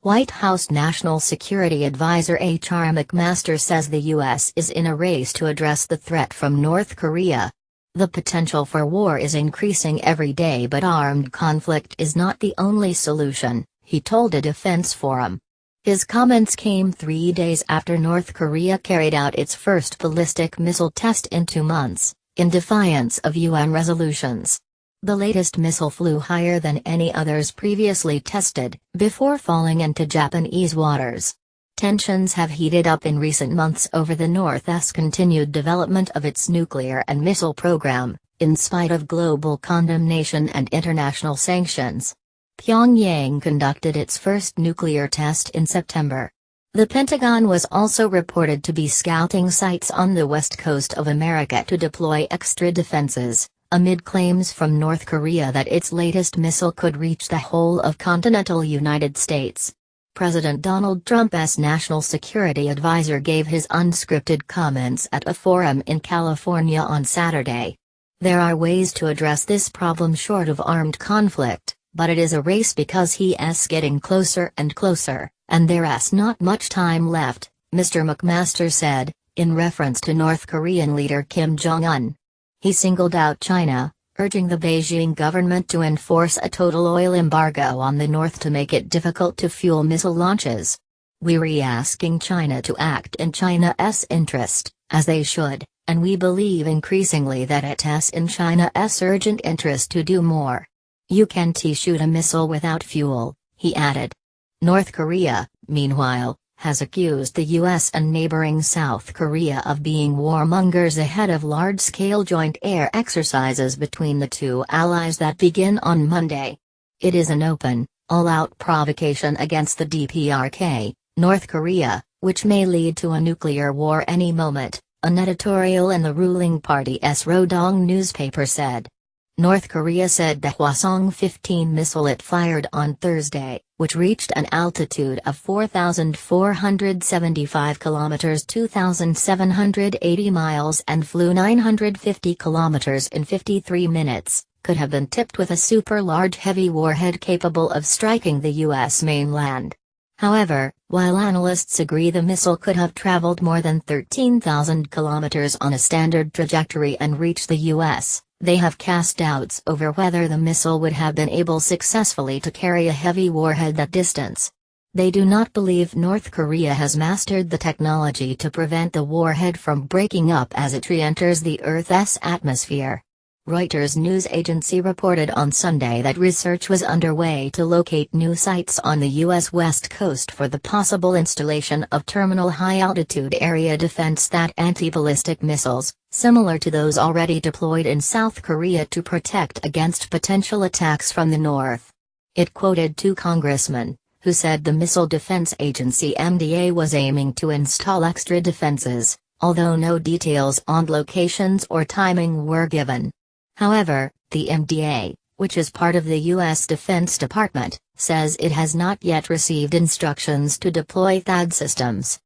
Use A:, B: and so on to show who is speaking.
A: White House National Security Advisor HR McMaster says the U.S. is in a race to address the threat from North Korea. The potential for war is increasing every day, but armed conflict is not the only solution, he told a defense forum. His comments came 3 days after North Korea carried out its first ballistic missile test in 2 months, in defiance of UN resolutions. The latest missile flew higher than any others previously tested, before falling into Japanese waters. Tensions have heated up in recent months over the North's continued development of its nuclear and missile program, in spite of global condemnation and international sanctions. Pyongyang conducted its first nuclear test in September. The Pentagon was also reported to be scouting sites on the west coast of America to deploy extra defenses, amid claims from North Korea that its latest missile could reach the whole of continental United States. President Donald Trump's national security advisor gave his unscripted comments at a forum in California on Saturday. There are ways to address this problem short of armed conflict, but it is a race because he's getting closer and closer, and there's not much time left, Mr. McMaster said, in reference to North Korean leader Kim Jong-un. He singled out China, urging the Beijing government to enforce a total oil embargo on the North to make it difficult to fuel missile launches. We're asking China to act in China's interest, as they should, and we believe increasingly that it's in China's urgent interest to do more. You can't shoot a missile without fuel, he added. North Korea, meanwhile, has accused the U.S. and neighboring South Korea of being warmongers ahead of large-scale joint air exercises between the two allies that begin on Monday. It is an open, all-out provocation against the DPRK, North Korea, which may lead to a nuclear war any moment, an editorial in the ruling party's Rodong newspaper said. North Korea said the Hwasong-15 missile it fired on Thursday, which reached an altitude of 4,475 kilometers (2,780 miles) and flew 950 kilometers in 53 minutes, could have been tipped with a super-large heavy warhead capable of striking the U.S. mainland. However, while analysts agree the missile could have traveled more than 13,000 kilometers on a standard trajectory and reached the U.S., they have cast doubts over whether the missile would have been able successfully to carry a heavy warhead that distance. They do not believe North Korea has mastered the technology to prevent the warhead from breaking up as it re-enters the Earth's atmosphere. Reuters news agency reported on Sunday that research was underway to locate new sites on the U.S. West Coast for the possible installation of terminal high-altitude area defense that anti-ballistic missiles, similar to those already deployed in South Korea to protect against potential attacks from the north. It quoted 2 congressmen, who said the Missile Defense Agency (MDA) was aiming to install extra defenses, although no details on locations or timing were given. However, the MDA, which is part of the U.S. Defense Department, says it has not yet received instructions to deploy THAAD systems.